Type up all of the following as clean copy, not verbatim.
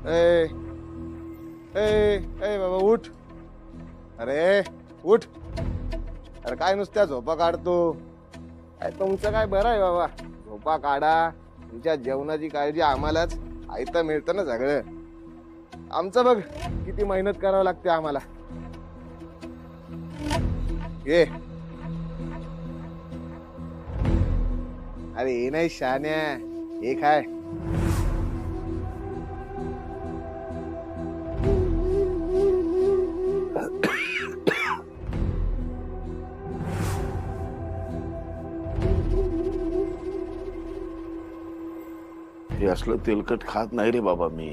ए ए ए बाबा उठ. अरे उठ. अरे काय नुसत्या झोपा काढतो. तुमचं काय बरं आहे बाबा. झोपा काढा. तुमच्या जेवणाची काळजी आम्हालाच. आयतं मिळतं ना सगळं. आमचं बघ किती मेहनत करावं लागते आम्हाला. ये. अरे हे नाही शान्या. हे काय हे असलं तेलकट खात नाही रे बाबा मी.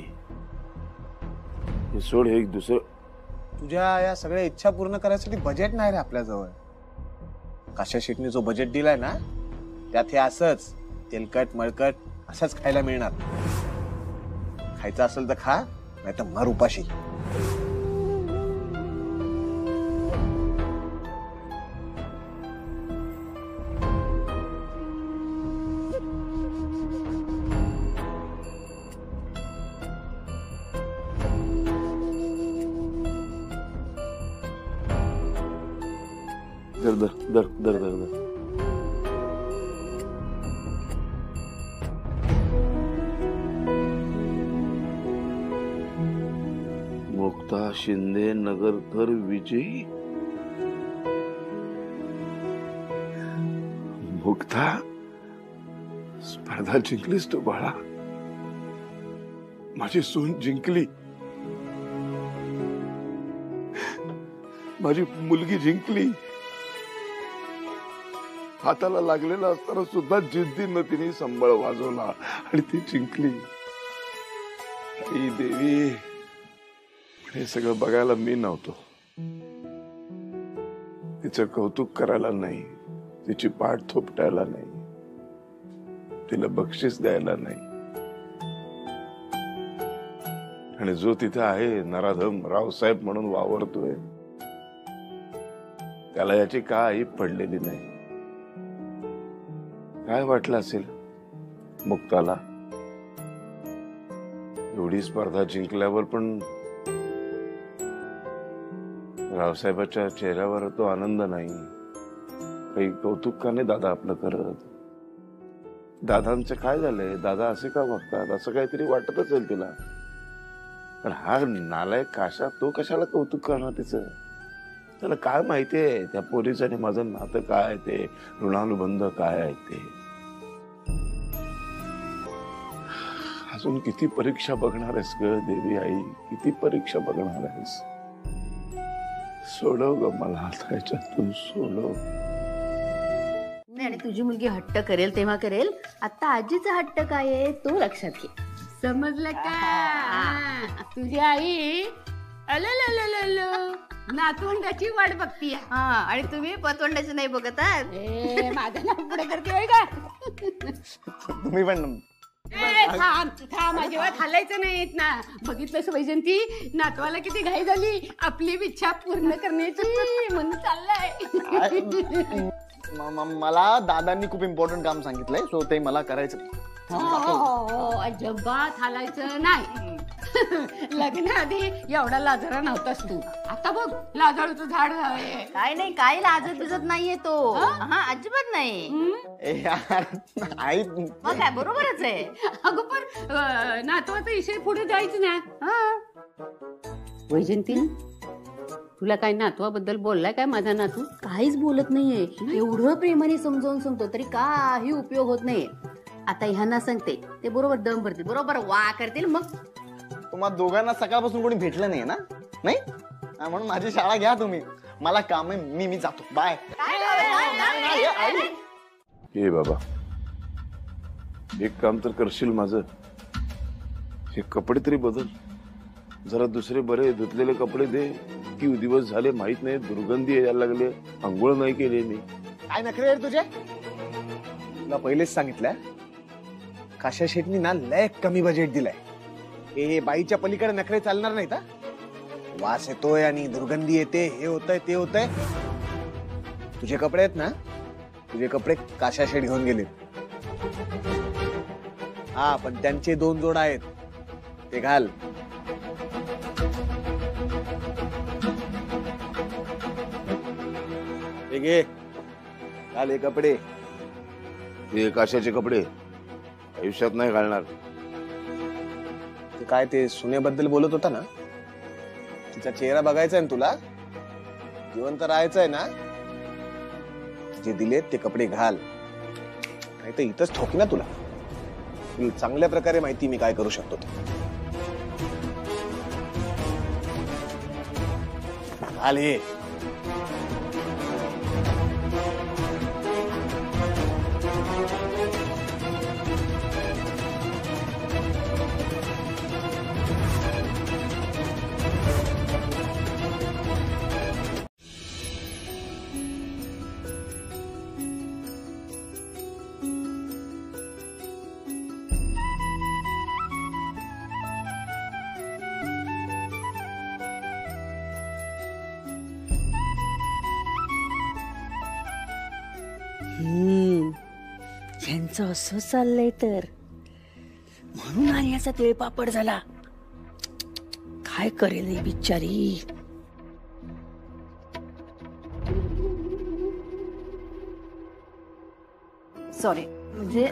हे सोड. हे दुसरं. तुझ्या या सगळ्या इच्छा पूर्ण करायसाठी बजेट नाही रे आपल्याजवळ. काशा शेटने जो बजेट दिलाय ना त्यात हे असंच तेलकट मळकट असंच खायला मिळणार. खायचं असेल तर खा नाही तर मर उपाशी. दर दर दर दर दर दर. मुक्ता शिंदे नगरकर विजयी. मुक्ता स्पर्धा जिंकलीस तू बाळा. माझी सून जिंकली. माझी मुलगी जिंकली. हाताला लागलेला असताना सुद्धा जिद्दीनं तिने संबळ वाजवला आणि ती जिंकली. आई देवी. हे सगळं बघायला मी नव्हतो. तिचं कौतुक करायला नाही. तिची पाठ थोपटायला नाही. तिला बक्षीस द्यायला नाही. आणि जो तिथे आहे नराधम रावसाहेब म्हणून वावरतोय त्याला याची काही पडलेली नाही. काय वाटलं असेल मुक्ताला. एवढी स्पर्धा जिंकल्यावर पण रावसाहेबाच्या चेहऱ्यावर तो आनंद नाही. काही कौतुक का नाही दादा आपलं करत. दादांचं काय झालंय. दादा असे का वागतात असं काहीतरी वाटत असेल तिला. पण हा नालायक काशा तो कशाला कौतुक करणार तिचं. त्याला काय माहितीये त्या पोरीचं आणि माझं नातं काय आहे ते. ऋणानुबंध काय आहे ते. अजून किती परीक्षा बघणार आहेस ग देवी आई. किती परीक्षा बघणार आहेस. सोडव ग मला आता याच्यातून सोडव. नाही आणि तुझी मुलगी हट्ट करेल तेव्हा करेल. आता आजीचा हट्ट काय आहे तो लक्षात घे. समजलं का. तुझी आई अलो नातवंडाची वाट बघतीय. हा आणि तुम्ही पतवंडाची नाही बघत आहात. माझं नाव पुढे करते होय का. तुम्ही पण थांब अजिबात हलायचं नाहीत ना. बघितलंस वैजंती नातवाला किती घाई झाली आपली इच्छा पूर्ण करण्याची म्हणून चाललंय. मला दादांनी खूप इम्पॉर्टंट काम सांगितलंय सो ते मला करायचं. अजिबात हलायचं नाही. लग्नाआधी एवढा लाजरा नव्हतास तू. आता बघ लाजाळूचं झाड आहे. काय नाही काय लाजत बिजत नाहीये तो. हा अजिबात नाही. आई मग काय बरोबरच आहे. अगं पण नातवाचा विषय पुढे जायचं ना. वैजंती तुला काय नातवाबद्दल बोललाय काय माझा नातू. काहीच बोलत नाहीये. एवढं प्रेमाने समजावून सांगतो तरी काही उपयोग होत नाही. आता ह्यांना सांगते ते बरोबर दम भरतील बरोबर वा करतील. मग तुम्हा दोघांना सकाळपासून कोणी भेटलं नाही ना. नाही म्हणून माझी शाळा घ्या तुम्ही. मला काम आहे. मी जातो. बाय. हे बाबा एक काम तर करशील माझं. हे कपडे तरी बदल. जरा दुसरे बरे धुतलेले कपडे दे. किती दिवस झाले माहित नाही दुर्गंधी यायला लागले. आंघोळ नाही केली मी. काय नखरे तुझे. तुला पहिलेच सांगितलंय काशा शेटनी ना लय कमी बजेट दिलाय. हे बाईच्या पलीकडे नखरे चालणार नाहीत. वास येतोय आणि दुर्गंधी येते. हे होतंय ते होतंय. तुझे कपडे आहेत ना. तुझे कपडे काशा शेट घेऊन गेले. हा पण त्यांचे 2 जोड आहेत ते घाल. हे घे घाल हे कपडे. ते कशाचे कपडे? आयुष्यात नाही घालणार. ते काय ते सुनेबद्दल बोलत होता ना, तिचा चेहरा बघायचा आहे ना तुला, जिवंत राहायचंय ना, जे दिलेत ते कपडे घाल, नाही तर इथंच ठोकी ना तुला. चांगल्या प्रकारे माहिती मी काय करू शकतो ते. घाल हे. ह्यांचं असं चाललंय तर म्हणून आर्याचा तिळपापड झाला. काय करेल ही बिचारी. सॉरी, म्हणजे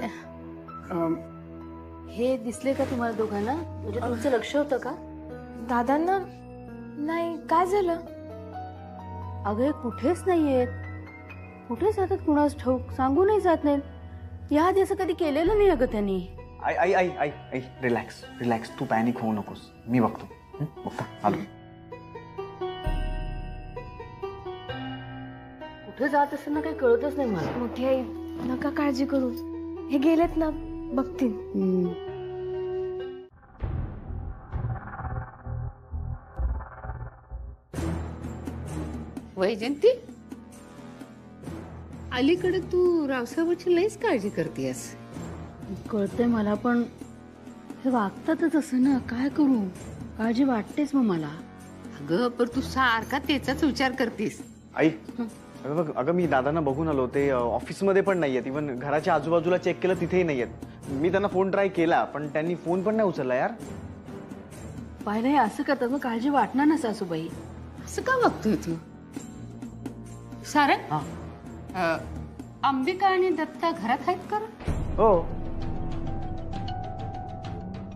हे दिसले का तुम्हाला दोघांना? म्हणजे तुमचं लक्ष होतं का? दादांना नाही, काय झालं? अगं हे कुठेच नाहीयेत. कुठे जातात कुणास ठाऊक, सांगू नाही जात नाहीत. या आधी असं कधी केलेलं नाही अगं त्यांनी. आई आई आई आई आई रिलॅक्स रिलॅक्स, तू पॅनिक होऊ नकोस, मी बघतो. बघता आलो. कुठे जात असताना काही कळतच नाही मला. मोठी आई नका काळजी करू, हे गेलेत ना, बघतील. वैजंती, अलीकडे तू रावसाहेबाची लईच काळजी करतेस. कळतंय मला, पण हे वागतातच असं ना, काय करू? काळजी वाटतेच मग मला. अगं पण तू सारखा त्याचाच विचार करतेस. आई अगं बघ, अगं मी दादांना बघून आलो, ते ऑफिसमध्ये पण नाहीयेत, इव्हन घराच्या आजूबाजूला चेक केलं तिथेही नाहीयेत. मी त्यांना फोन ट्राय केला पण त्यांनी फोन पण नाही उचलला यार. पाहिलं हे असं करतात मग काळजी वाटणार ना सासूबाई. असं का बघतोय तू? सारंग, अंबिका आणि दत्ता घरात आहेत का? हो,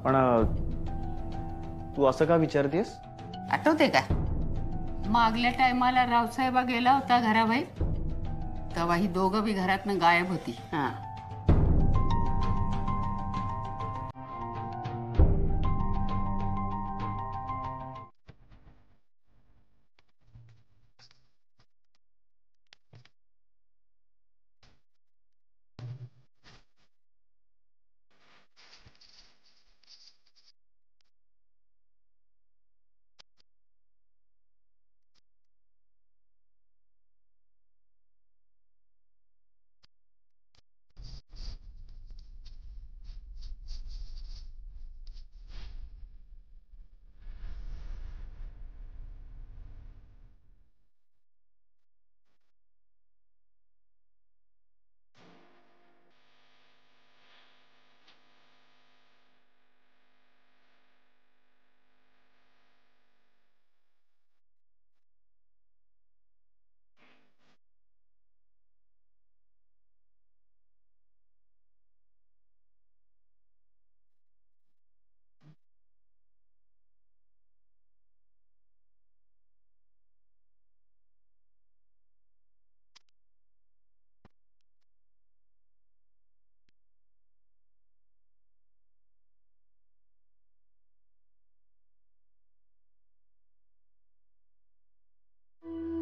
पण तू असं का विचारतेस? आठवते का मागल्या टायमाला रावसाहेबा गेला होता घराबाहेर, तेव्हा ही दोघं बी घरातनं गायब होती. हा,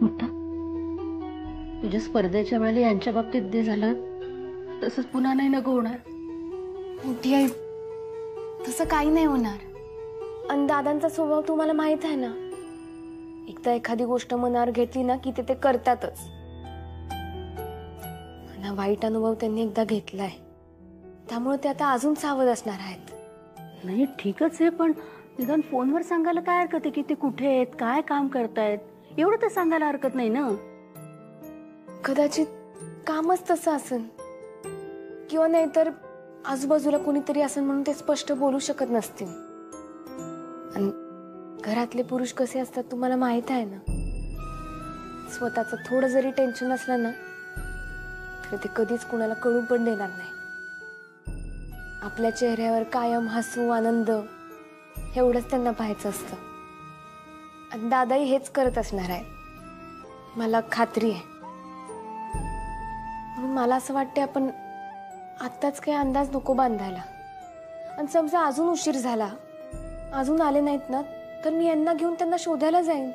मोठा तुझ्या स्पर्धेच्या वेळेला यांच्या बाबतीत जे झालं तसंच पुन्हा नाही नको होणार. मोठी आई तसं काही नाही होणार. आणि दादांचा स्वभाव तुम्हाला माहित आहे ना, एकदा एखादी गोष्ट मनावर घेतली ना की ते करतातच. मला वाईट अनुभव त्यांनी एकदा घेतलाय, त्यामुळे ते आता अजून सावध असणार आहेत. नाही ठीकच आहे, पण निदान फोनवर सांगायला काय हरकत आहे की ते कुठे आहेत, काय काम करतायत, एवढं तर सांगायला हरकत नाही ना. कदाचित कामच तसं असेल, किंवा नाहीतर आजूबाजूला कोणीतरी असेल म्हणून ते स्पष्ट बोलू शकत नसतील. आणि घरातले पुरुष कसे असतात तुम्हाला माहित आहे ना, स्वतःचं थोडं जरी टेन्शन असलं ना तरी ते कधीच कुणाला कळू पण देणार नाही. आपल्या चेहऱ्यावर कायम हसू आनंद एवढंच त्यांना पाहायचं असतं. आणि दादाही हेच करत असणार आहे, मला खात्री आहे. म्हणून मला असं वाटते आपण आत्ताच काही अंदाज नको बांधायला. आणि समजा अजून उशीर झाला, अजून आले नाहीत ना, तर मी यांना घेऊन त्यांना शोधायला जाईन.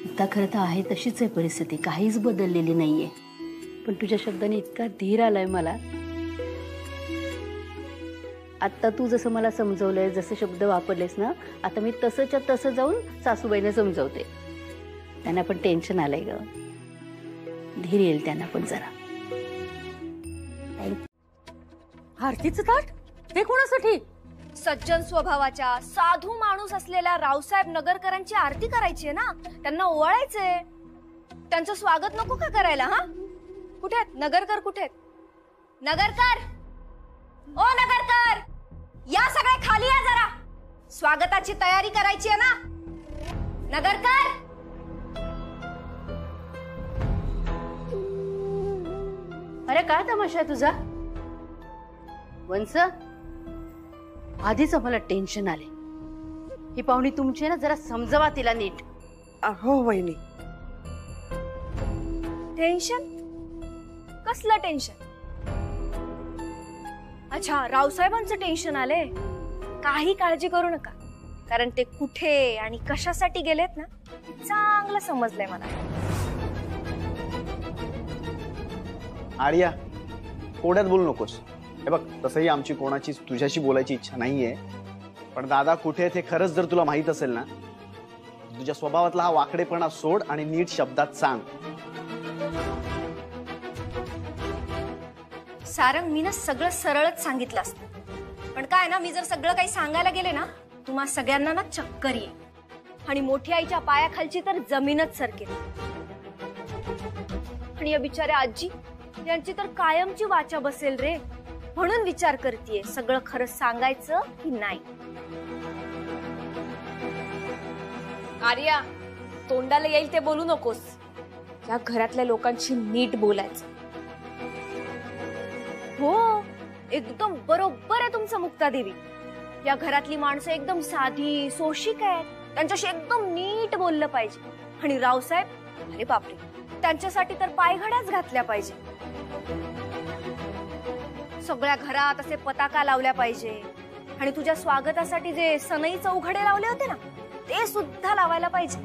आता खरं तर आहे तशीच आहे परिस्थिती, काहीच बदललेली नाहीये. पण तुझ्या शब्दाने इतका धीर आलाय मला. आता तू जसं मला समजवलंय, जसे शब्द वापरलेस ना, आता मी तसंच्या तसं जाऊन सासूबाईंना समजवते. त्यांना पण टेन्शन आलंय ग, धीर येईल त्यांना पण जरा. आरतीचं ताट हे कोणासाठी? सज्जन स्वभावाच्या साधू माणूस असलेल्या रावसाहेब नगरकरांची आरती करायची आहे ना, त्यांना ओवाळायचंय. त्यांचं स्वागत नको का करायला? हा, कुठे आहेत नगरकर? कुठे आहेत नगरकर? ओ नगरकर, या सगळे खाली या जरा, स्वागताची तयारी करायची आहे ना. नगरकर, अरे काय तमाशा आहे तुझा? वंस, आधीच मला टेन्शन आले. ही पाहुणी तुमची ना, जरा समजवा तिला नीट. हो वहिनी. टेन्शन? कसलं टेन्शन? अच्छा, रावसाहेबांचं टेन्शन आले. काही काळजी करू नका, कारण ते कुठे आणि कशासाठी गेलेत ना, चांगलं समजलंय मला. आर्या, कोड्यात बोलू नकोस. हे बघ, तसंही आमची कोणाची तुझ्याशी बोलायची इच्छा नाहीये, पण दादा कुठे आहेत हे खरंच जर तुला माहित असेल ना, तुझ्या स्वभावातला हा वाकडेपणा सोड आणि नीट शब्दात सांग. सारंग, मी ना सगळं सरळच सांगितलं असतं, पण काय ना, मी जर सगळं काही सांगायला गेले ना, तुम्हा सगळ्यांना ना चक्कर येईल. आणि मोठी आईच्या पायाखालची तर जमीनच सरकेल. आणि या बिचाऱ्या आजी यांची तर कायमची वाचा बसेल रे. म्हणून विचार करतेय सगळं खरं सांगायचं की नाही. आर्या, तोंडाला येईल ते बोलू नकोस. या घरातल्या लोकांशी नीट बोलायचं. हो, एकदम बरोबर आहे तुमचं मुक्तादेवी. या घरातली माणसं एकदम साधी सोशिक आहेत, त्यांच्याशी एकदम नीट बोललं पाहिजे. आणि रावसाहेब, अरे बापरे, त्यांच्यासाठी तर पायघड्याच घातल्या पाहिजे. सगळ्या घरात असे पताका लावल्या पाहिजे. आणि तुझ्या स्वागतासाठी जे सनई चौघडे लावले होते ना, ते सुद्धा लावायला पाहिजे.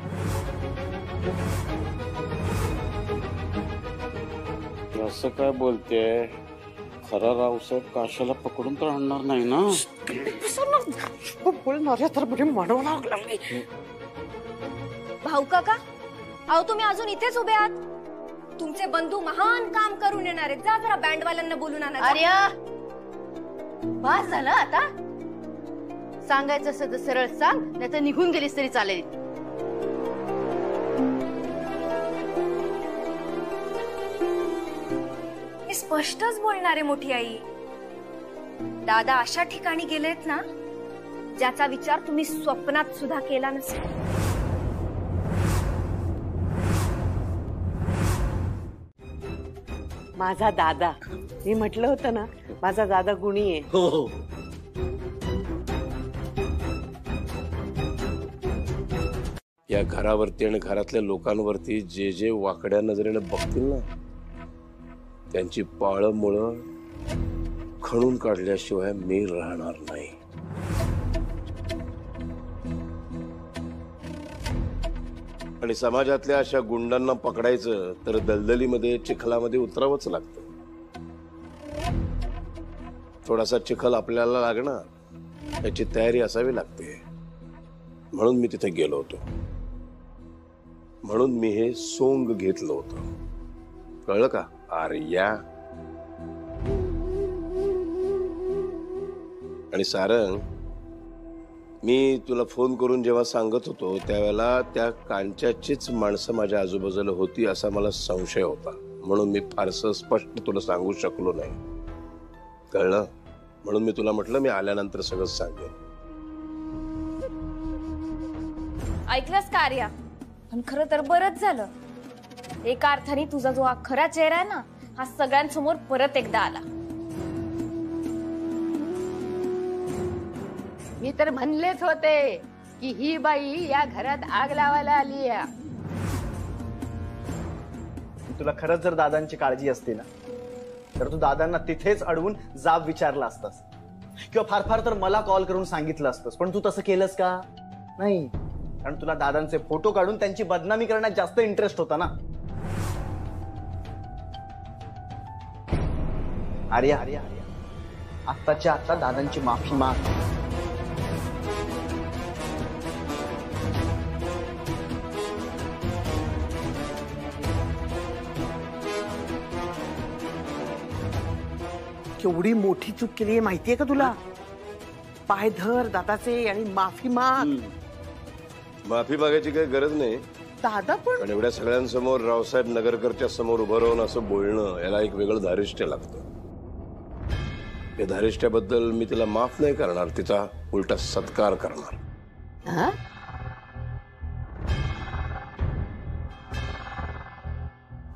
असं काय बोलते? खरा रावसाहेब काशाला पकडून तर आणणार नाही ना? भाऊ काका, अहो तुम्ही अजून इथेच उभे आहात? तुमचे बंधू महान काम करून येणार आहेत. जा जरा बँडवाल्यांना बोलून आणा. आर्या, बस झालं आता. सांगायचं असं तर सरळ सांग, नाही तर निघून गेलीस तरी चालेल. मी स्पष्टच बोलणारे मोठी आई. दादा अशा ठिकाणी गेलेत ना, ज्याचा विचार तुम्ही स्वप्नात सुद्धा केला नसेल. माझा दादा, मी म्हटलं होतं ना, माझा दादा गुणी आहे. हो. या घरावरती आणि घरातल्या लोकांवरती जे जे वाकड्या नजरेने बघतील ना, त्यांची पाळं मुळं खणून काढल्याशिवाय मी राहणार नाही. आणि समाजातल्या अशा गुंडांना पकडायचं तर दलदलीमध्ये चिखलामध्ये उतरावंच लागतं. थोडासा चिखल आपल्याला लागणार, याची तयारी असावी लागते. म्हणून मी तिथे गेलो होतो, म्हणून मी हे सोंग घेतलं होतं. कळलं का आर्या? आणि सारंग, मी तुला फोन करून जेव्हा सांगत होतो त्यावेळेला त्या कांच्याचीच माणसं माझ्या आजूबाजूला होती असा मला संशय होता. म्हणून मी फारसं स्पष्ट तुला सांगू शकलो नाही. कळलं? म्हणून मी तुला म्हटलं मी आल्यानंतर सगळं सांगेन. ऐकलंस का आर्या? पण खरं तर बरंच झालं. एका अर्थाने तुझा जो हा खरा चेहरा आहे ना, हा सगळ्यांसमोर परत एकदा आला. मी तर म्हणलेच होते की ही बाई या घरात आग लावायला आली आहे. तुला खरंच जर दादांची काळजी असते ना, तर तू दादांना तिथेच अडवून जाब विचारला असतास, किंवा फार फार तर मला कॉल करून सांगितलं असतंस. पण तू तसं केलंस का? नाही. कारण तुला दादांचे फोटो काढून त्यांची बदनामी करण्यात जास्त इंटरेस्ट होता ना. आर्या, आत्ताच्या आत्ता दादांची माफी माग. केवढी मोठी चूक केली आहे माहितीये का तुला? पाय धर दादाचे आणि माफी माग. माफी मागायची काही गरज नाही, दादा पण एवढ्या सगळ्यांसमोर रावसाहेब नगरकरच्या समोर उभं राहून असं बोलणं, याला एक वेगळं धारिष्ट्य लागतं. या धारिष्ट्याबद्दल मी तिला माफ नाही करणार, तिचा उलटा सत्कार करणार. हा?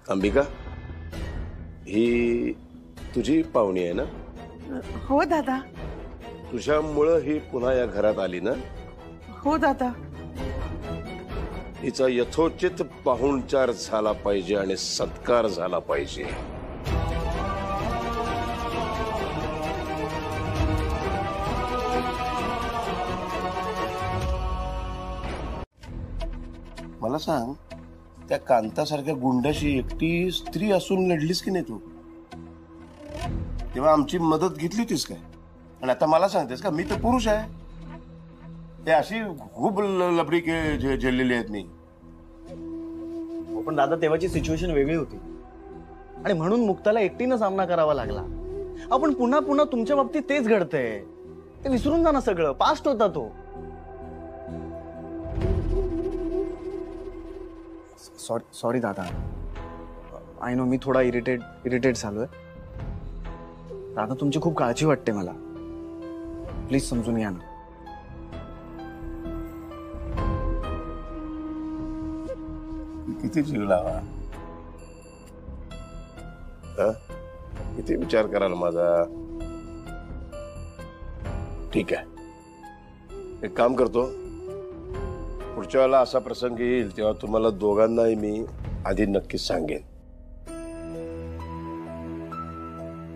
अंबिका, ही तुझी पाहुणी आहे ना? हो दादा. तुझ्यामुळं ही पुन्हा या घरात आली ना? हो दादा. हिचा यथोचित पाहुणचार झाला पाहिजे आणि सत्कार झाला पाहिजे. मला सांग, त्या कांतासारख्या गुंडाशी एकटी स्त्री असून लढलीस की नाही तू? तेव्हा आमची मदत घेतली होतीस काय? आणि आता मला सांगतेस का मी तर पुरुष आहे? ते अशी खूप लबडी झेललेली आहेत मी. पण दादा, तेव्हाची सिच्युएशन वेगळी होती आणि म्हणून मुक्ताला एकटीनं सामना करावा लागला. आपण पुन्हा पुन्हा तुमच्या बाबतीत तेच घडतंय. ते विसरून जा ना सगळं. पास्ट होता तो. सॉरी दादा. आय नो मी थोडा इरिटेट झालोय. दादा, तुमची खूप काळजी वाटते मला. प्लीज समजून घ्या ना. किती जीव लावा, किती विचार कराल माझा. ठीक आहे, एक काम करतो, पुढच्या वेळेला असा प्रसंग येईल तेव्हा तुम्हाला दोघांनाही मी आधी नक्कीच सांगेन.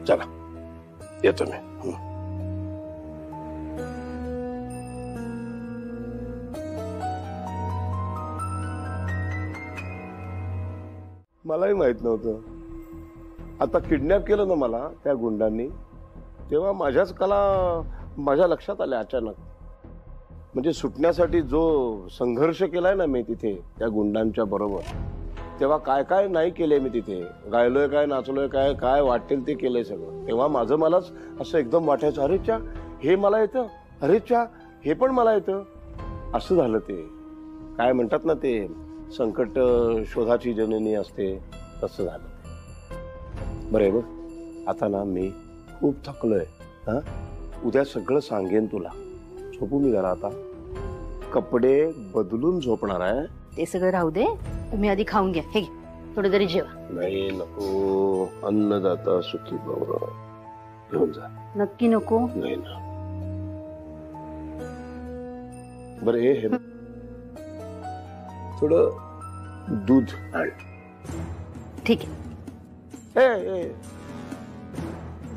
चला, येतो मी. मलाही माहित नव्हतं. आता किडनॅप केलं ना मला त्या गुंडांनी, तेव्हा माझ्याच कला माझ्या लक्षात आल्या अचानक. म्हणजे सुटण्यासाठी जो संघर्ष केलाय ना मी तिथे त्या गुंडांच्या बरोबर, तेव्हा काय काय नाही केले मी तिथे. गायलोय काय, नाचलोय काय, काय वाटेल ते केलंय सगळं. तेव्हा माझं मलाच असं एकदम वाटायचं, अरे च्या हे मला येतं, अरे च्या हे पण मला येतं. असं झालं ते. काय म्हणतात ना ते, संकट शोधाची जननी असते, तसं झालं. बरं बघ, आता ना मी खूप थकलोय. हा, उद्या सगळं सांगेन तुला. झोपू मी जरा आता. कपडे बदलून झोपणार आहे. ते सगळं राहू दे, तुम्ही आधी खाऊन घ्या. हे घे, थोडं तरी जेवा. नाही नको, अन्नदाता सुखी भव. घेऊन जा. नक्की नको? नाही ना. बरं हे थोडं दूध आण. ठीक आहे.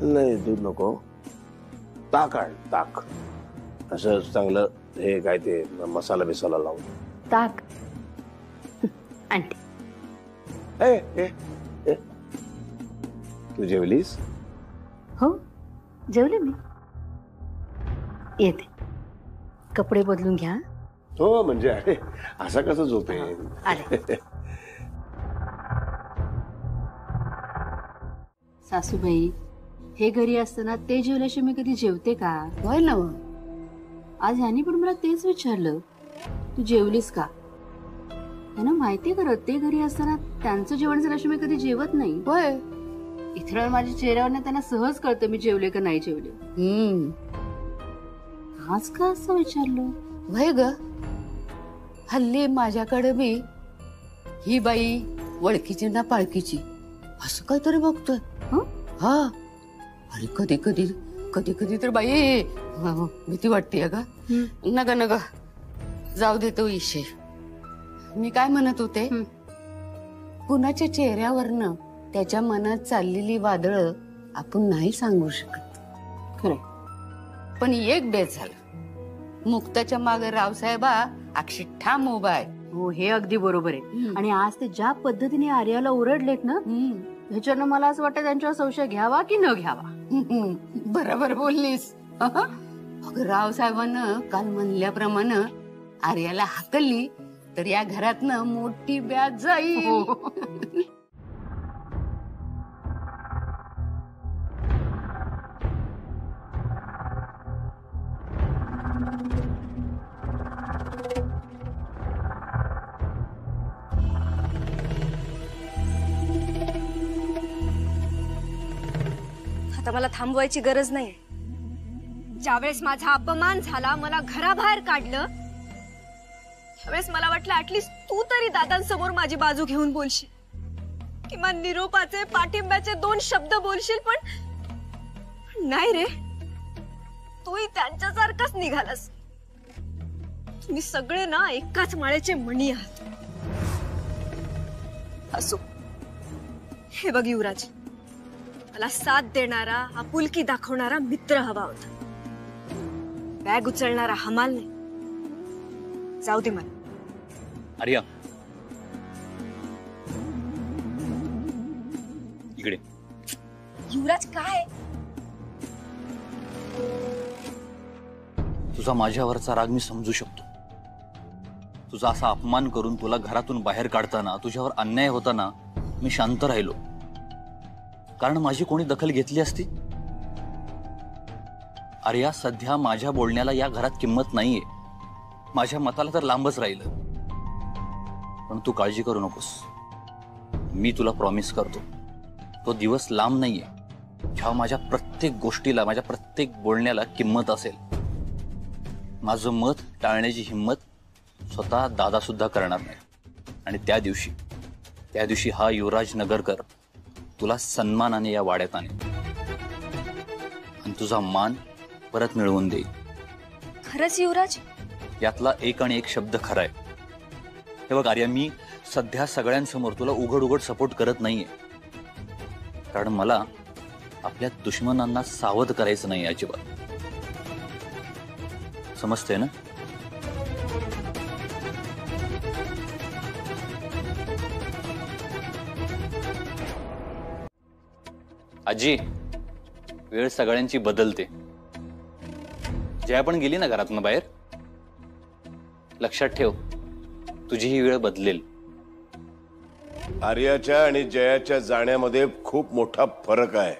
नाही दूध नको, ताक आण. ताक असं चांगलं, हे काय ते मसाला बिसाला लावून. ताक आणते. तू जेवलीस? हो, जेवले मी. येते, कपडे बदलून घ्या. हो, म्हणजे अरे असं कसं झोपेन. आले. सासूबाई, हे घरी असताना ते जेवल्याशिवाय मी कधी जेवते का? होय ना. आज ह्यानी पण मला तेच विचारलं, तू जेवलीस का? त्यांना माहितीये खरं, ते घरी असताना त्यांचं जेवण झाल्याशिवाय मी कधी जेवत नाही. होय. इतर माझ्या चेहऱ्यावर त्यांना सहज कळतं मी जेवले का नाही जेवले. आज का असं विचारलं? होय ग, हल्ली माझ्याकडे बी ही बाई वळखीची ना पाळखीची असं काहीतरी बघतोय. हा अरे कधी कधी कधी कधी तर बाई भीती वाटते का. नका नका जाऊ दे तो विषय. मी काय म्हणत होते, कुणाच्या चेहऱ्यावरनं त्याच्या मनात चाललेली वादळ आपण नाही सांगू शकत. खरं पण एक बेस झालं, मुक्ताच्या मागे रावसाहेबा अक्षी ठाम उभा आहे. हो हे अगदी बरोबर आहे. आणि आज ते ज्या पद्धतीने आर्याला ओरडलेत ना, ह्याच्यानं मला असं वाटतं त्यांच्यावर संशय घ्यावा की न घ्यावा. बरोबर बोललीस. अगं रावसाहेबानं काल म्हणल्याप्रमाणे आर्याला हाकलली तर या घरातनं मोठी ब्याज जाईल. आता मला थांबवायची गरज नाही. ज्यावेळेस माझा अपमान झाला, मला घराबाहेर काढलं, त्यावेळेस मला वाटलं ऍटलीस्ट तू तरी दादांसमोर माझी बाजू घेऊन बोलशील, किमान निरोपाचे पाठिंब्याचे 2 शब्द बोलशील. पण नाही रे, तूही त्यांच्यासारखाच निघालास. तुम्ही सगळे ना एकाच माळ्याचे मणी आहात. असो, हे बघ युवराज, मला साथ देणारा, आपुलकी दाखवणारा मित्र हवा होता, बॅग उचलणारा हमाल नाही. जाऊ दे मला. आर्या इकडे. युवराज काय? तुझा माझ्यावरचा राग मी समजू शकतो. तुझा असा अपमान करून तुला घरातून बाहेर काढताना, तुझ्यावर अन्याय होताना मी शांत राहिलो, कारण माझी कोणी दखल घेतली असती. आर्या, सध्या माझ्या बोलण्याला या घरात किंमत नाहीये. माझ्या मताला तर लांबच राहिलं. पण तू काळजी करू नकोस. मी तुला प्रॉमिस करतो, तो दिवस लांब नाहीये जेव्हा माझ्या प्रत्येक गोष्टीला, माझ्या प्रत्येक बोलण्याला किंमत असेल. माझं मत टाळण्याची हिंमत स्वतः दादा सुद्धा करणार नाही. आणि त्या दिवशी हा युवराज नगरकर तुला सन्मानाने या वाड्यात आणेल आणि तुझा मान परत मिळवून देईल. खरंच युवराज? यातला एक आणि एक शब्द खरा आहे. हे बघ आर्या, मी सध्या सगळ्यांसमोर तुला उघड उघड सपोर्ट करत नाहीये, कारण मला आपल्या दुश्मनांना सावध करायचं नाही अजिबात. समजते ना? आजी, वेळ सगळ्यांची बदलते. जया पण गेली ना घरातून बाहेर, लक्षात ठेव, तुझी ही वेळ बदलेल. आर्याच्या आणि जयाच्या जाण्यामध्ये खूप मोठा फरक आहे.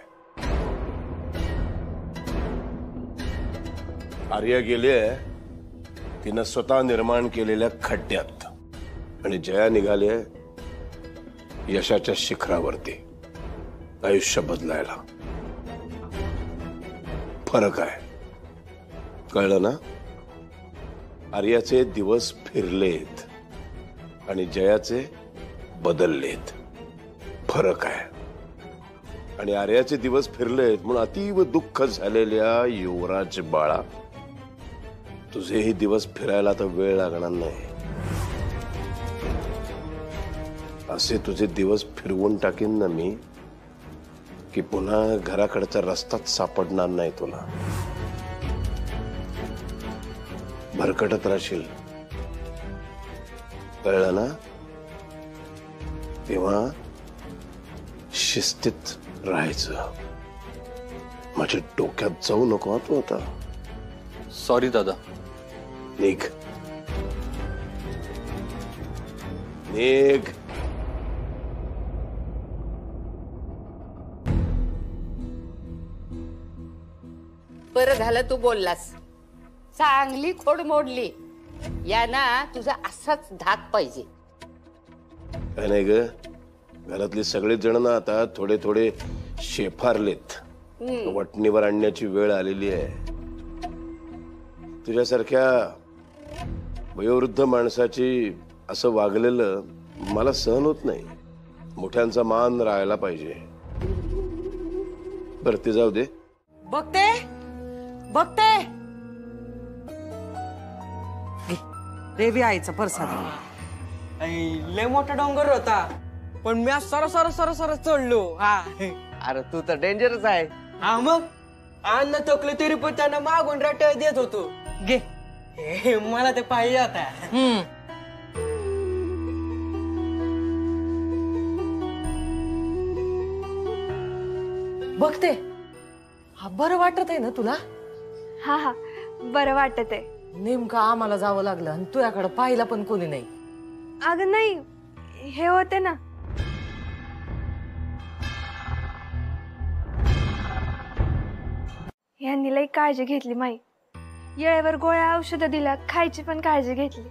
आर्या गेली तिनं स्वतः निर्माण केलेल्या खड्ड्यात, आणि जया निघाली यशाच्या शिखरावरती आयुष्य बदलायला. फरक आहे, कळलं ना? आर्याचे दिवस फिरलेत आणि जयाचे बदललेत. फरक आहे. आणि आर्याचे दिवस फिरलेत म्हणून अतीव दुःख झालेल्या युवराज बाळा, तुझेही दिवस फिरायला तर वेळ लागणार नाही. असे तुझे दिवस फिरवून टाकीन ना मी, की पुन्हा घराकडचा रस्ताच सापडणार नाही तुला. भरकटत राहशील, कळलं ना? तेव्हा शिस्तीत राहायचं. माझ्या डोक्यात जाऊ नको तू आता. सॉरी दादा. निघ निघ. बरं झालं तू बोललास, चांगली खोड मोडली. या ना तुझा असाच धाक पाहिजे. काय नाही ग, घरातले सगळे जण ना आता थोडे थोडे शेफारलेत. वटणीवर आणण्याची वेळ आलेली आहे. तुझ्यासारख्या वयोवृद्ध माणसाची असं वागलेलं मला सहन होत नाही. मोठ्यांचा मान राहायला पाहिजे. बरं ते जाऊ दे. बघते बघते देवी आईचा परसाद. लय मोठा डोंगर होता पण मी सर सर सर सर चढलो. हा अरे तू तर डेंजरच आहे. हा मग अन्न थकले तरी पण त्यांना मागून रटाळ देत होतो. घे हे, मला ते पाहिजे आता. बघते हा बरं वाटत आहे ना तुला? हा हा बरं वाटत आहे. नेमकं आम्हाला जावं लागलं आणि तुझ्याकडे पाहिला पण कोणी नाही. अगं नाही हे होते ना. यांनी लई काळजी घेतली माई. येळेवर गोळ्या औषधं दिल्या, खायची पण काळजी घेतली.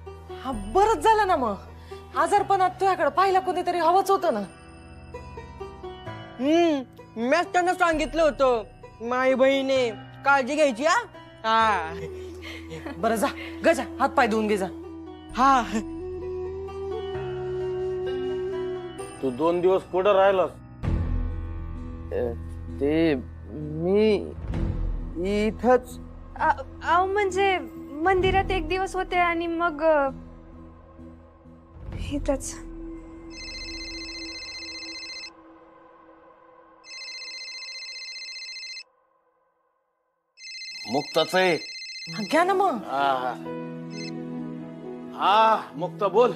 हा बरंच झालं ना. मग आजारपणात तुझ्याकडे पाहिला कोणीतरी हवंच होतं ना. मीच त्यांना सांगितलं होतं माई बहिणी काळजी घ्यायची. हा बरं जा गजा हात पाय धुवून घे जा. हा तू 2 दिवस कुठं राहिलास? ते मी इथंच. अहो म्हणजे मंदिरात 1 दिवस होते आणि मग इथंच. मुक्ताच आहे. घ्या ना मग. हा मुक्ता बोल.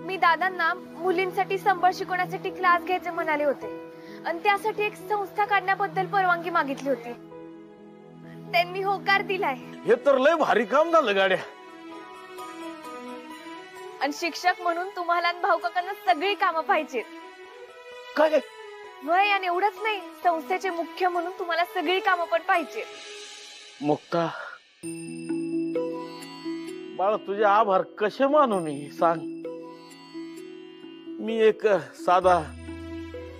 मी दादांना मुलींसाठी संबळ शिकवण्यासाठी क्लास घ्यायचे म्हणाले होते आणि त्यासाठी एक संस्था काढण्याबद्दल परवानगी मागितली होती. त्यांनी होकार दिलाय. हे तर लय भारी काम झालं गाड्या. आणि शिक्षक म्हणून तुम्हाला आणि भाऊ काकांना सगळी कामं पाहिजेत. काय वय आणि एवढंच नाही, संस्थेचे मुख्य म्हणून तुम्हाला सगळी कामं पण पाहिजे. मुक्ता बाळा तुझे आभार कसे मानू मी सांग. मी एक साधा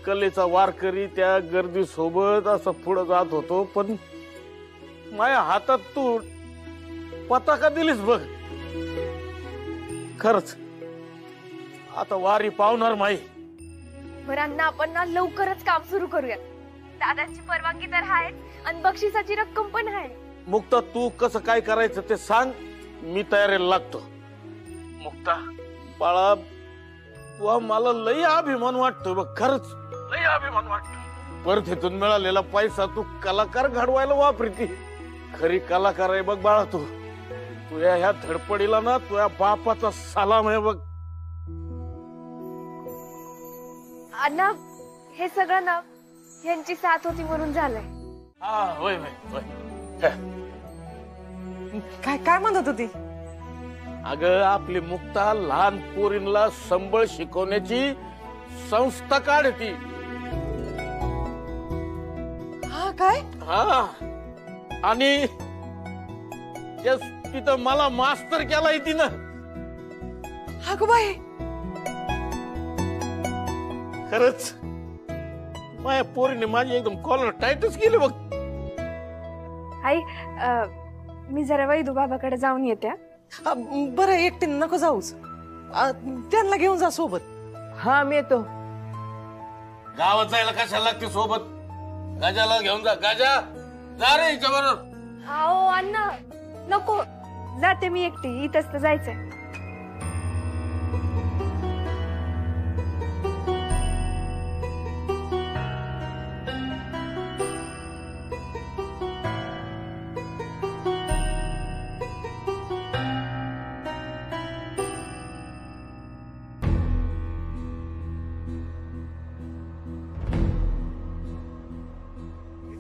कलेचा वारकरी त्या गर्दी सोबत असं पुढे जात होतो पण माझ्या हातात तू पताका दिलीस बघ. खरच आता वारी पावणार माई. बरं अण्णा आपण ना लवकरच काम सुरू करूया. दादांची परवानगी तर आहेच आणि बक्षिसाची रक्कम पण आहे. मुक्ता तू कसं काय करायचं ते सांग, मी तयारीला लागतो. मुक्ता बाळा तू मला लई अभिमान वाटतो बघ. खरंच लई अभिमान वाटतो. परतीतून मिळालेला पैसा तू कलाकार घडवायला वापरती. खरी कलाकार आहे बघ बाळा तू. तुझ्या ह्या धडपडीला ना तुझ्या बापाचा सलाम आहे बघ. अण्णा हे सगळं ना यांची साथ होती म्हणून झालंय. हा होय होय होय. काय काय म्हणत होती? अगं आपली मुक्ता लहान पोरींना संबळ शिकवण्याची संस्था काढती. हा काय? हा आणि तिथं मला मास्तर केलाय तिनं. अगं बाई खरंच माझ्या पोरीने माझी एकदम कॉलर टाईटच केली बघ. आई मी जरा वैदू बाबाकडे जाऊन येते. बरं एकटी नको जाऊच. त्यांना घेऊन जा सोबत. हा मी येतो. गावात जायला कशाला लागते सोबत? गाजाला घेऊन जा. गाजा जा रे हिच्या बरोबर. अहो अण्णा नको, जाते मी एकटी. इथंच तर जायचंय.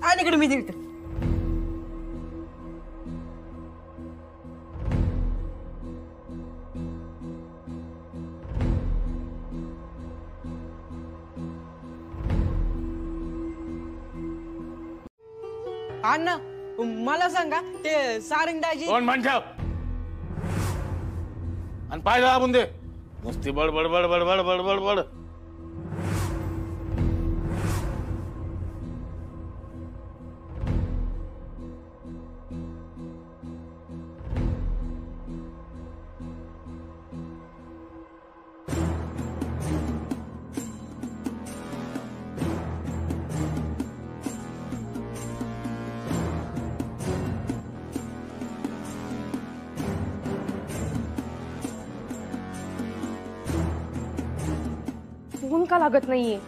आणि इकडे मी दिलते. अण्णा मला सांगा ते सारंगदाजी कोण म्हणतो? आणि पाय दाबून दे. नुसती बडबड बडबड बडबड बडबड. फोन का लागत नाहीये?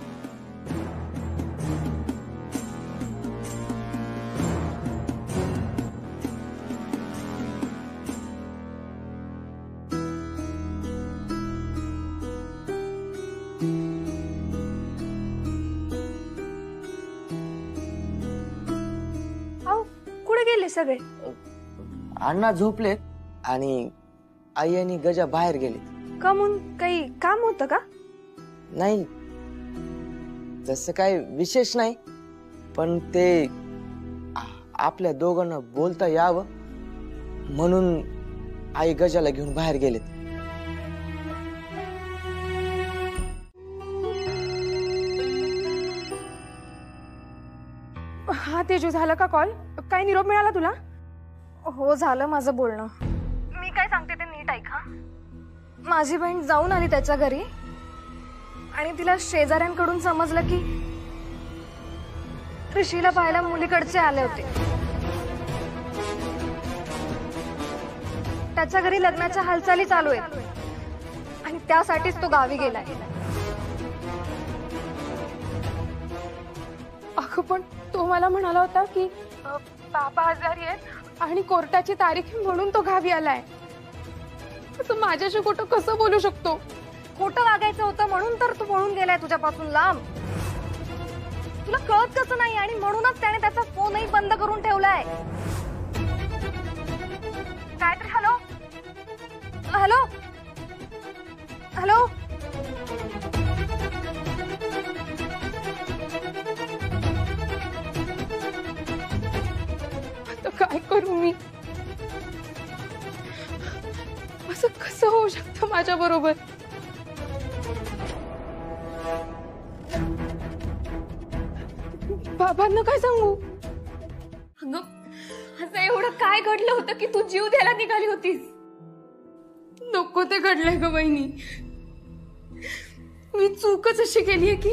कुठे गेले सगळे? अण्णा झोपलेत आणि आई आणि गजा बाहेर गेले. का म्हणून काही काम होतं का? नाही, तसं काही विशेष नाही, पण ते आपल्या दोघांना बोलता यावं म्हणून आई गजाला घेऊन बाहेर गेलेत. हा तेजू, झालं का कॉल? काय निरोप मिळाला तुला? हो झालं माझं बोलणं. मी काय सांगते ते नीट ऐक हा. माझी बहीण जाऊन आली त्याच्या घरी आणि तिला शेजाऱ्यांकडून समजलं की ऋषीला पाहायला मुलीकडचे आले होते. त्याच्या घरी लग्नाच्या हालचाली चालू आहेत आणि त्यासाठीच तो गावी गेलाय. अगं पण तो मला म्हणाला होता की बाबा आजारी आहेत आणि कोर्टाची तारीख म्हणून तो गावी आलाय. तो माझ्याशी खोटं कसं बोलू शकतो? खोटं वागायचं होतं म्हणून तर तू पळून गेलाय तुझ्यापासून लांब. तुला कळत कसं नाही? आणि म्हणूनच त्याने त्याचा फोनही बंद करून ठेवलाय. काय तर हॅलो हॅलो हॅलो काय करू मी? असं कसं होऊ शकतं माझ्या बरोबर? बाबांना काय सांगू? अगं असं एवढं काय घडलं होतं की तू जीव द्यायला निघाली होतीस? नको ते घडलंय ग बहिणी. मी चूकच अशी केलीये की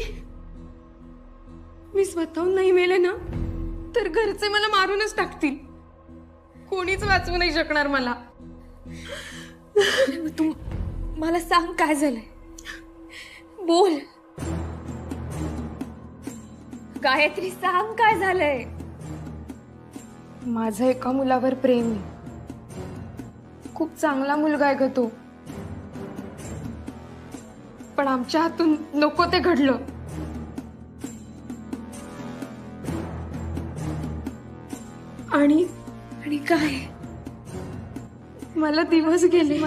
मी स्वतःहून नाही मेले ना तर घरचे मला मारूनच टाकतील. कोणीच वाचवू नाही शकणार मला. तू मला सांग काय झालंय? बोल गायत्री, सांग काय झालंय? माझं एका मुलावर प्रेम आहे. खूप चांगला मुलगा आहे ग तो, पण आमच्या हातून नको ते घडलं. आणि काय मला दिवस गेले.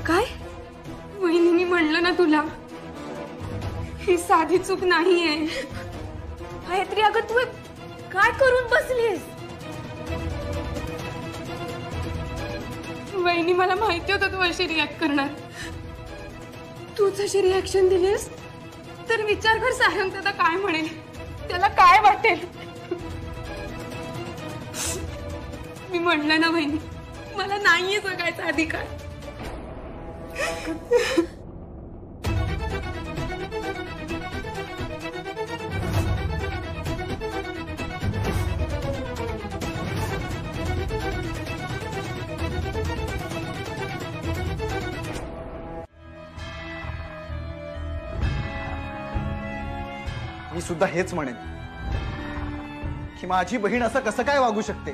काय वहिनी म्हणलं ना तुला, ही साधी चूक नाहीये. गायत्री अगं तू काय करून बसलीस? वहिनी मला माहिती होतं तू अशी रिॲक्ट करणार. तूच अशी रिॲक्शन दिलीस तर विचार कर सारंग त्याला काय म्हणेल, त्याला काय वाटेल. मी म्हणलं ना बहिणी, मला नाहीये जगायचा अधिकार. मी सुद्धा हेच म्हणेन की माझी बहीण असं कसं काय वागू शकते.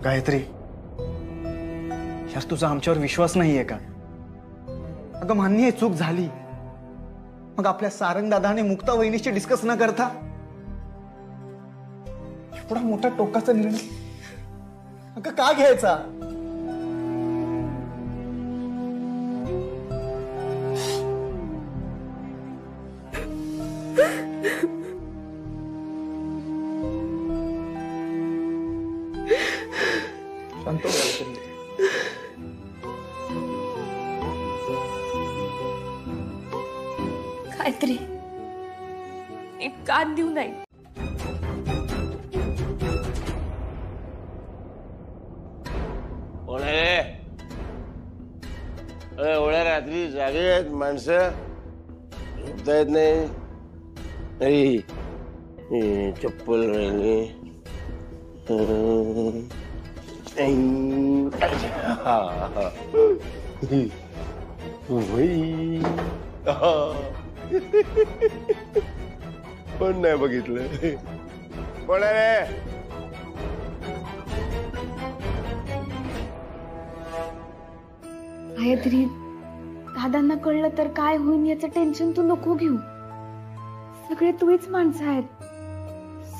गायत्री, ह्यास तुझा आमच्यावर विश्वास नाहीये का? अगं मान्य आहे, चूक झाली. मग आपल्या सारंग दादा आणि मुक्ता वहिनीशी डिस्कस न करता एवढा मोठा टोकाचा निर्णय अगं का घ्यायचा? गायत्री, एक कान देऊ नाही. एवढ्या रात्री जागे आहेत माणसं, झोपता येत नाही. चप्पल राहिली. पण नाही बघितलं. कोण आहे? गायत्री, दादांना कळलं तर काय होईल याचं टेन्शन तू नको घेऊ. सगळे तुझीच माणसं आहेत,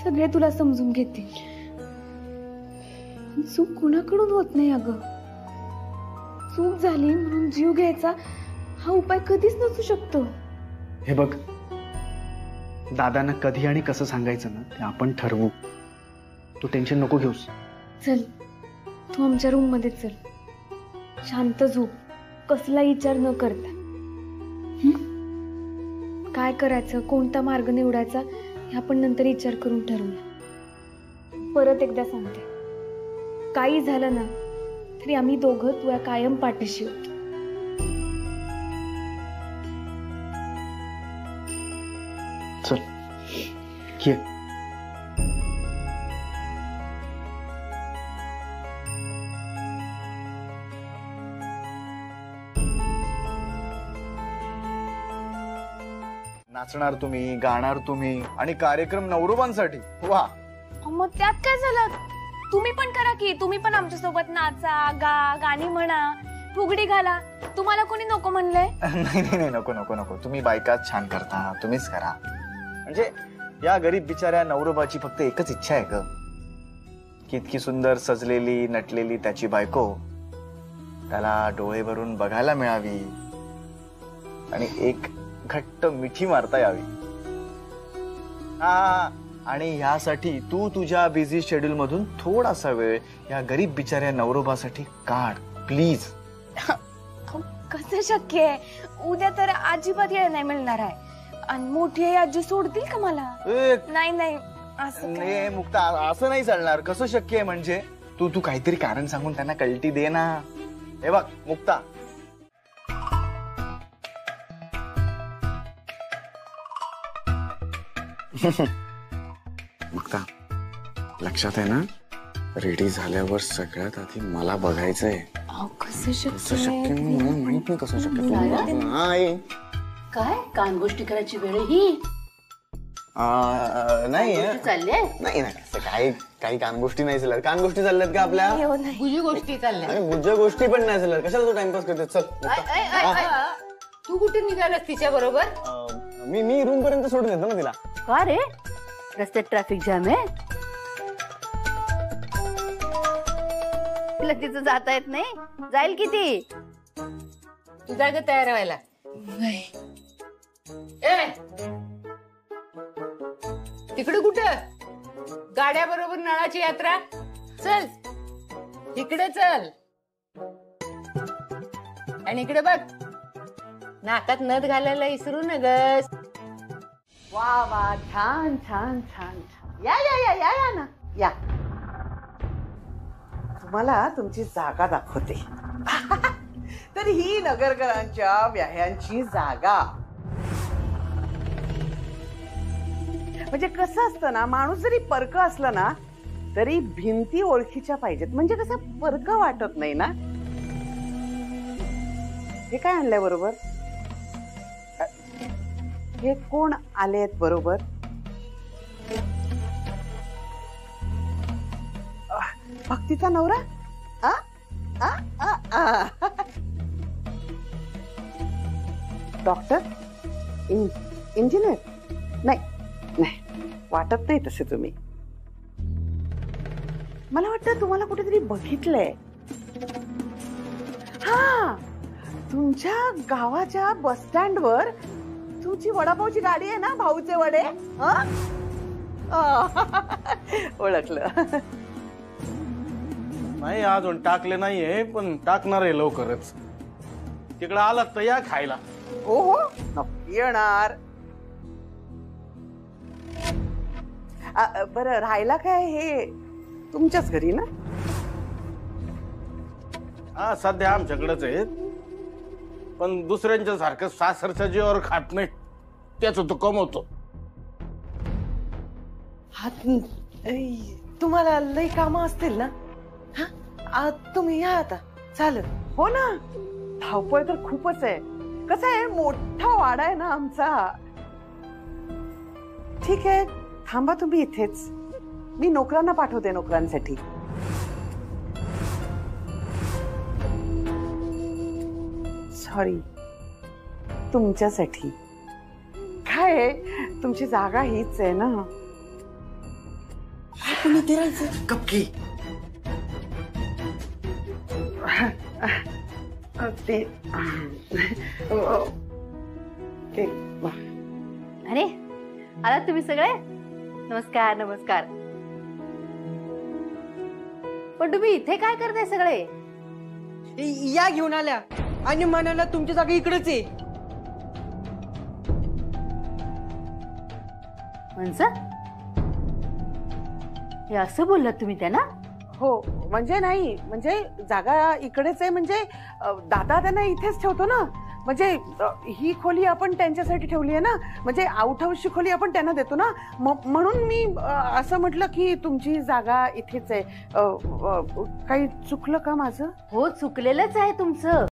सगळे तुला समजून घेतील. चूक कुणाकडून होत नाही अगं. चूक झाली म्हणून जीव घ्यायचा हा उपाय कधीच नसू शकतो. हे बघ, दादांना कधी आणि कसं सांगायचं ना ते आपण ठरवू. तू टेन्शन नको घेऊस. चल, तू आमच्या रूम मध्ये चल, शांत झोप, कसला विचार न करता. काय करायचं, कोणता मार्ग निवडायचा हे आपण नंतर विचार करून ठरवूया. परत एकदा सांगते, काही झालं ना तरी आम्ही दोघं तुझ्या कायम पाठीशी होतो. चल ये. नाचणार तुम्ही, गाणार तुम्ही आणि कार्यक्रम नवरोबांसाठी. वा, मग त्यात काय झालं, तुम्ही पण करा की. तुम्ही पण आमच्या सोबत नाचा, गाणी म्हणा, फुगडी घाला. तुम्हाला कोणी नको म्हणलंय? नाही नाही नाही, नको नको नको. तुम्ही बायकाच छान करता, तुम्हीच करा. म्हणजे या गरीब बिचाऱ्या नवरोबाची फक्त एकच इच्छा आहे ग, की इतकी सुंदर सजलेली नटलेली त्याची बायको त्याला डोळे भरून बघायला मिळावी आणि एक घट्ट मिठी मारता यावी. हा, आणि ह्यासाठी तू तुझ्या बिझी शेड्यूल मधून थोडासा वेळ या गरीब बिचाऱ्या नवरोबासाठी काढ प्लीज. कसं शक्य आहे? उद्या तर अजिबात येळ नाही मिळणार आहे. आणि मोठी आई आजी सोडतील का मला? नाही नाही, असं नाही मुक्ता, असं नाही चालणार. कसं शक्य आहे म्हणजे? तू काहीतरी कारण सांगून त्यांना कल्टी दे ना. हे बघ मुक्ता, मुक्ता, लक्षात आहे ना, रेडी झाल्यावर सगळ्यात आधी मला बघायचंय. कसं शक्य मला माहित नाही. कसं शक्य? काय कान गोष्टी करायची वेळ ही नाही चालले? नाही नाही, काही कान गोष्टी नाही चालल्यात. कान गोष्टी चालल्यात का आपल्या? गुजी गोष्टी चालल्या. गुज्या गोष्टी पण नाही चालल्यात. कशाला तू टाइमपास करते? चल, तू कुठे निघालास तिच्या बरोबर? मी रूम पर्यंत सोडून येतो ना तिला. का रे, रस्त्यात ट्रॅफिक जाम आहे, तिला तिचं जाता येत नाही, जाईल किती? तू जाग तयार व्हायला. तिकडे कुठं? गाड्या बरोबर नळाची यात्रा. चल इकडे चल, आणि इकडे बघ, नाकात नथ घालायला विसरू नगस. वा वा, छान छान छान छान. या या या या या ना, या. तुम्हाला तुमची जागा दाखवते. तर ही नगरकरांच्या व्याह्यांची जागा. म्हणजे कसं असतं ना, माणूस जरी परक असला ना तरी भिंती ओळखीच्या पाहिजेत, म्हणजे कसं परक वाटत नाही ना. हे काय आणलंय बरोबर? हे कोण आलेत बरोबर? भक्तीचा नवरा? डॉक्टर? इंजिनियर? नाही नाही, वाटत नाही तसे तुम्ही. मला वाटतं तुम्हाला कुठेतरी बघितलंय. हा, तुमच्या गावाच्या बस स्टँड वर तुमची वडापावची गाडी आहे ना, भाऊचे वडे. ओळखलं? नाही, अजून टाकले नाहीये, पण टाकणार आहे लवकरच. तिकडे आलात तर या खायला. हो हो, नक्की येणार. बरं राहायला काय हे तुमच्याच घरी ना? हा सध्या आमच्याकडेच आहेत, पण दुसऱ्यांच्या सारखं सासरच्या जीवावर खात नाही, त्याच तो कमवतो. तुम्हाला लई कामं असतील ना? हा तुम्ही या आता चालेल. हो ना, धावपळ तर खूपच आहे. कसं आहे, मोठा वाडा आहे ना आमचा. ठीक आहे, थांबा तुम्ही इथेच, मी नोकरांना पाठवते नोकरांसाठी. सॉरी, तुमच्यासाठी. काय आहे, तुमची जागा हीच आहे ना. तुम्ही ते राहायचं कपकी. अरे आलात तुम्ही सगळे? नमस्कार नमस्कार. पण तुम्ही इथे काय करताय सगळे? या घेऊन आल्या आणि म्हणाला तुमची जागा इकडेच आहे. म्हणजे हे असं बोललात तुम्ही त्यांना? हो म्हणजे नाही, म्हणजे जागा इकडेच आहे म्हणजे दादा त्यांना इथेच ठेवतो ना. म्हणजे ही खोली आपण त्यांच्यासाठी ठेवली आहे ना, म्हणजे आउट हाऊसची खोली आपण त्यांना देतो ना. म्हणून मी असं म्हटलं की तुमची जागा इथेच आहे. काही चुकलं का माझं? हो चुकलेलंच आहे तुमचं.